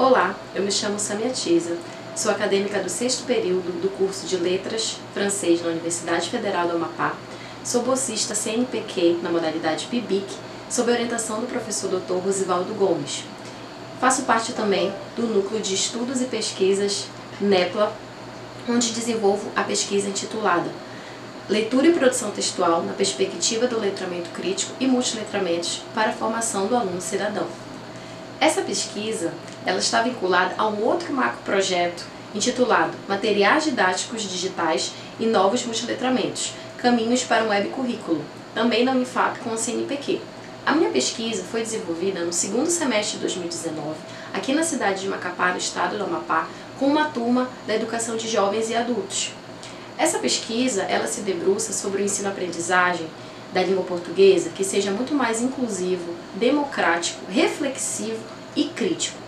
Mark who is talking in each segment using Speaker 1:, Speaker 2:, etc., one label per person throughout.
Speaker 1: Olá, eu me chamo Samia Tisa, sou acadêmica do 6º período do curso de Letras Francês na Universidade Federal do Amapá, sou bolsista CNPq na modalidade PIBIC, sob a orientação do professor Dr. Rosivaldo Gomes. Faço parte também do Núcleo de Estudos e Pesquisas NEPLA, onde desenvolvo a pesquisa intitulada Leitura e Produção Textual na Perspectiva do Letramento Crítico e Multiletramentos para a Formação do Aluno Cidadão. Essa pesquisa ela está vinculada a um outro macroprojeto intitulado Materiais Didáticos Digitais e Novos Multiletramentos, Caminhos para um Web Currículo, também da Unifap com a CNPq. A minha pesquisa foi desenvolvida no segundo semestre de 2019, aqui na cidade de Macapá, no estado do Amapá, com uma turma da educação de jovens e adultos. Essa pesquisa ela se debruça sobre o ensino-aprendizagem da língua portuguesa que seja muito mais inclusivo, democrático, reflexivo e crítico.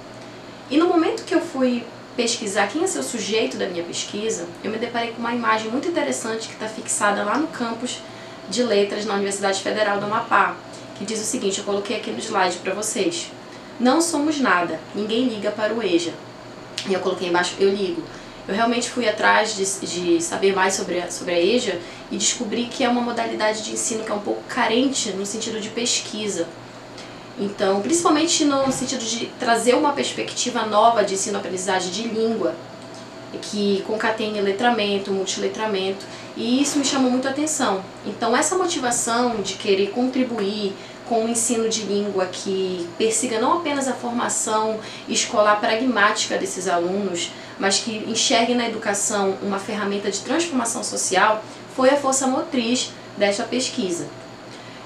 Speaker 1: E no momento que eu fui pesquisar quem ia ser o sujeito da minha pesquisa, eu me deparei com uma imagem muito interessante que está fixada lá no campus de letras na Universidade Federal do Amapá, que diz o seguinte, eu coloquei aqui no slide para vocês: não somos nada, ninguém liga para o EJA. E eu coloquei embaixo, eu ligo. Eu realmente fui atrás de saber mais sobre a EJA e descobri que é uma modalidade de ensino que é um pouco carente no sentido de pesquisa. Então, principalmente no sentido de trazer uma perspectiva nova de ensino-aprendizagem de língua, que concatene letramento, multiletramento, e isso me chamou muito a atenção. Então, essa motivação de querer contribuir com o ensino de língua que persiga não apenas a formação escolar pragmática desses alunos, mas que enxergue na educação uma ferramenta de transformação social, foi a força motriz desta pesquisa.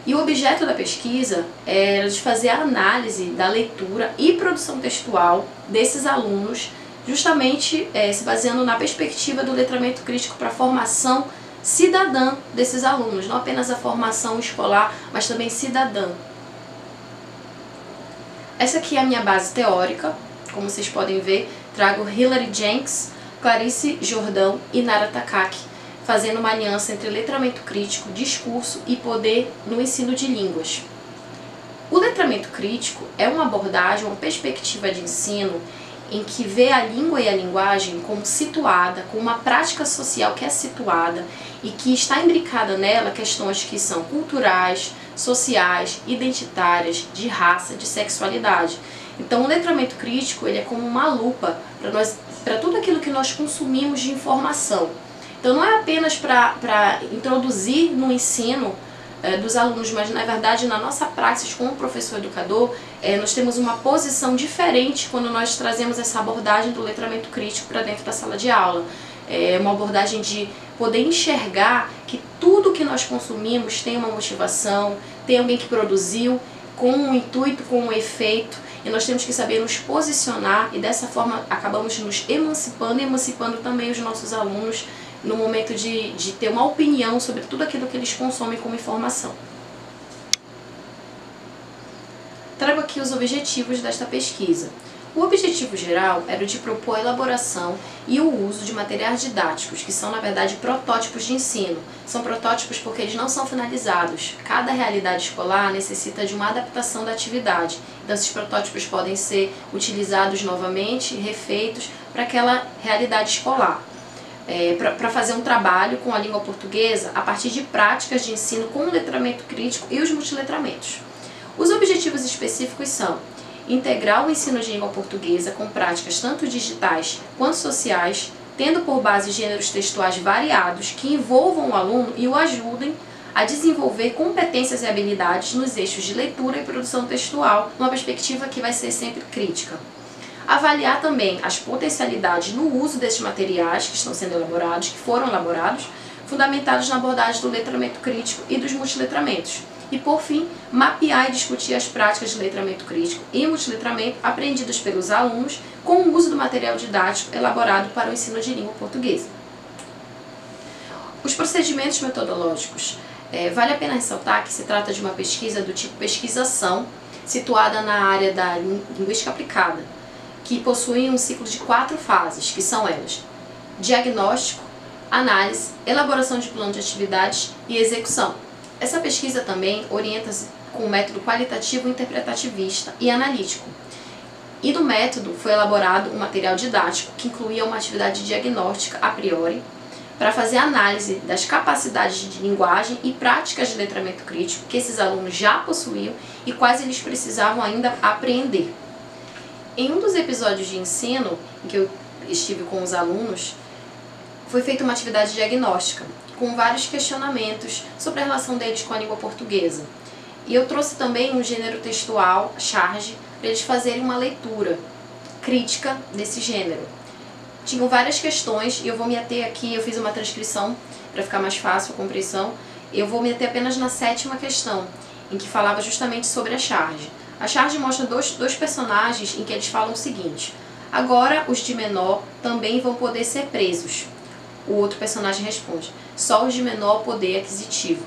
Speaker 1: E o objeto da pesquisa era de fazer a análise da leitura e produção textual desses alunos, justamente se baseando na perspectiva do letramento crítico para a formação cidadã desses alunos, não apenas a formação escolar, mas também cidadã. Essa aqui é a minha base teórica, como vocês podem ver, trago Hilary Jenks, Clarice Jordão e Nara Takaki, fazendo uma aliança entre letramento crítico, discurso e poder no ensino de línguas. O letramento crítico é uma abordagem, uma perspectiva de ensino em que vê a língua e a linguagem como situada, com uma prática social que é situada e que está imbricada nela questões que são culturais, sociais, identitárias, de raça, de sexualidade. Então o letramento crítico ele é como uma lupa para tudo aquilo que nós consumimos de informação. Então não é apenas para introduzir no ensino dos alunos, mas na verdade na nossa praxis como professor educador, nós temos uma posição diferente quando nós trazemos essa abordagem do letramento crítico para dentro da sala de aula. É uma abordagem de poder enxergar que tudo que nós consumimos tem uma motivação, tem alguém que produziu, com um intuito, com um efeito, e nós temos que saber nos posicionar e dessa forma acabamos nos emancipando e emancipando também os nossos alunos no momento de ter uma opinião sobre tudo aquilo que eles consomem como informação. Trago aqui os objetivos desta pesquisa. O objetivo geral era o de propor a elaboração e o uso de materiais didáticos, que são, na verdade, protótipos de ensino. São protótipos porque eles não são finalizados. Cada realidade escolar necessita de uma adaptação da atividade. Então, esses protótipos podem ser utilizados novamente, refeitos, para aquela realidade escolar. Para fazer um trabalho com a língua portuguesa a partir de práticas de ensino com o letramento crítico e os multiletramentos. Os objetivos específicos são integrar o ensino de língua portuguesa com práticas tanto digitais quanto sociais, tendo por base gêneros textuais variados que envolvam o aluno e o ajudem a desenvolver competências e habilidades nos eixos de leitura e produção textual, numa perspectiva que vai ser sempre crítica. Avaliar também as potencialidades no uso desses materiais que estão sendo elaborados, que foram elaborados, fundamentados na abordagem do letramento crítico e dos multiletramentos. E, por fim, mapear e discutir as práticas de letramento crítico e multiletramento aprendidas pelos alunos com o uso do material didático elaborado para o ensino de língua portuguesa. Os procedimentos metodológicos. Vale a pena ressaltar que se trata de uma pesquisa do tipo pesquisação, situada na área da linguística aplicada, que possui um ciclo de 4 fases, que são elas: diagnóstico, análise, elaboração de plano de atividades e execução. Essa pesquisa também orienta-se com um método qualitativo interpretativista e analítico. E do método foi elaborado um material didático que incluía uma atividade diagnóstica a priori, para fazer análise das capacidades de linguagem e práticas de letramento crítico que esses alunos já possuíam e quais eles precisavam ainda aprender. Em um dos episódios de ensino em que eu estive com os alunos, foi feita uma atividade diagnóstica, com vários questionamentos sobre a relação deles com a língua portuguesa. E eu trouxe também um gênero textual, charge, para eles fazerem uma leitura crítica desse gênero. Tinham várias questões e eu vou me ater aqui, eu fiz uma transcrição para ficar mais fácil a compreensão. Eu vou me ater apenas na 7ª questão, em que falava justamente sobre a charge. A charge mostra dois personagens em que eles falam o seguinte: agora os de menor também vão poder ser presos. O outro personagem responde: só os de menor poder aquisitivo.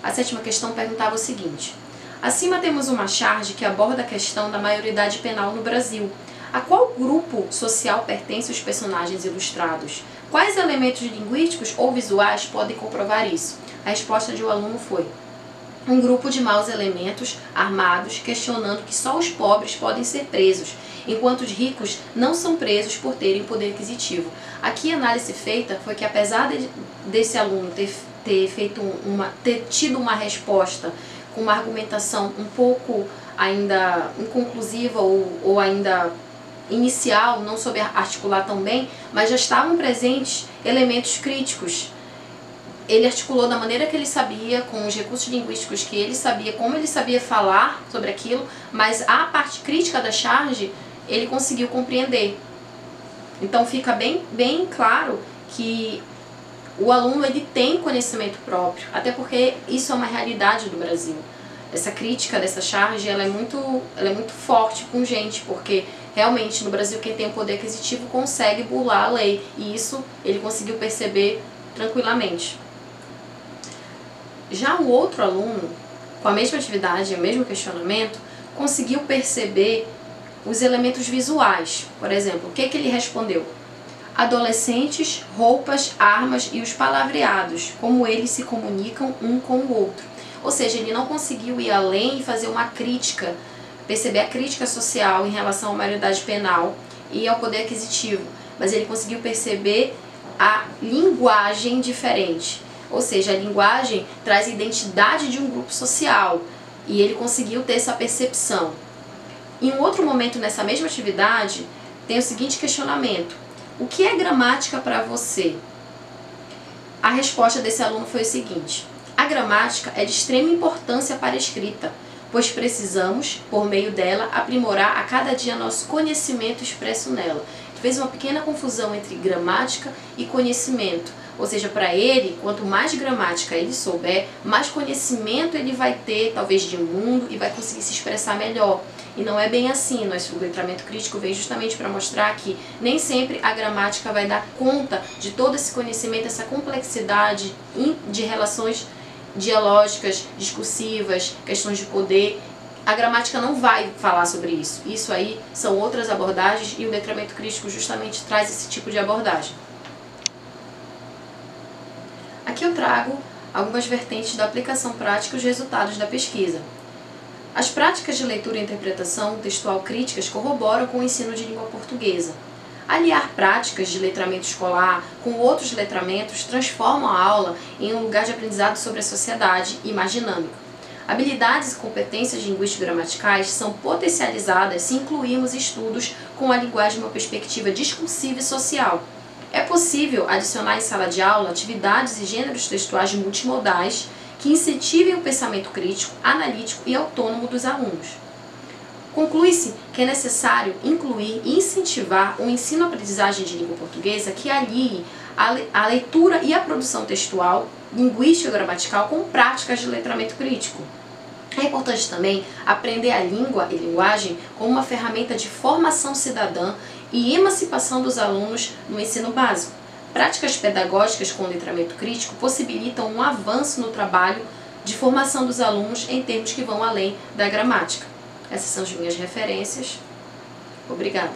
Speaker 1: A 7ª questão perguntava o seguinte: acima temos uma charge que aborda a questão da maioridade penal no Brasil. A qual grupo social pertencem os personagens ilustrados? Quais elementos linguísticos ou visuais podem comprovar isso? A resposta de um aluno foi: um grupo de maus elementos armados questionando que só os pobres podem ser presos, enquanto os ricos não são presos por terem poder aquisitivo. Aqui a análise feita foi que, apesar desse aluno ter tido uma resposta com uma argumentação um pouco ainda inconclusiva ou ainda inicial, não soube articular tão bem, mas já estavam presentes elementos críticos. Ele articulou da maneira que ele sabia, com os recursos linguísticos que ele sabia, como ele sabia falar sobre aquilo, mas a parte crítica da charge ele conseguiu compreender. Então fica bem claro que o aluno ele tem conhecimento próprio, até porque isso é uma realidade do Brasil. Essa crítica dessa charge ela é muito forte, pungente, porque realmente no Brasil quem tem o poder aquisitivo consegue burlar a lei, e isso ele conseguiu perceber tranquilamente. Já o outro aluno, com a mesma atividade e o mesmo questionamento, conseguiu perceber os elementos visuais. Por exemplo, o que ele respondeu? Adolescentes, roupas, armas e os palavreados, como eles se comunicam um com o outro. Ou seja, ele não conseguiu ir além e fazer uma crítica, perceber a crítica social em relação à maioridade penal e ao poder aquisitivo, mas ele conseguiu perceber a linguagem diferente. Ou seja, a linguagem traz a identidade de um grupo social e ele conseguiu ter essa percepção. Em um outro momento nessa mesma atividade, tem o seguinte questionamento: o que é gramática para você? A resposta desse aluno foi o seguinte: a gramática é de extrema importância para a escrita, pois precisamos, por meio dela, aprimorar a cada dia nosso conhecimento expresso nela. Fez uma pequena confusão entre gramática e conhecimento. Ou seja, para ele, quanto mais gramática ele souber, mais conhecimento ele vai ter, talvez, de mundo e vai conseguir se expressar melhor. E não é bem assim. O letramento crítico vem justamente para mostrar que nem sempre a gramática vai dar conta de todo esse conhecimento, essa complexidade de relações dialógicas, discursivas, questões de poder. A gramática não vai falar sobre isso. Isso aí são outras abordagens e o letramento crítico justamente traz esse tipo de abordagem. Aqui eu trago algumas vertentes da aplicação prática e os resultados da pesquisa. As práticas de leitura e interpretação textual críticas corroboram com o ensino de língua portuguesa. Aliar práticas de letramento escolar com outros letramentos transformam a aula em um lugar de aprendizado sobre a sociedade e mais dinâmico. Habilidades e competências linguístico-gramaticais são potencializadas se incluirmos estudos com a linguagem de uma perspectiva discursiva e social. É possível adicionar em sala de aula atividades e gêneros textuais multimodais que incentivem o pensamento crítico, analítico e autônomo dos alunos. Conclui-se que é necessário incluir e incentivar o ensino-aprendizagem de língua portuguesa que alie a leitura e a produção textual, linguística e gramatical com práticas de letramento crítico. É importante também aprender a língua e linguagem como uma ferramenta de formação cidadã e emancipação dos alunos no ensino básico. Práticas pedagógicas com letramento crítico possibilitam um avanço no trabalho de formação dos alunos em termos que vão além da gramática. Essas são as minhas referências. Obrigada.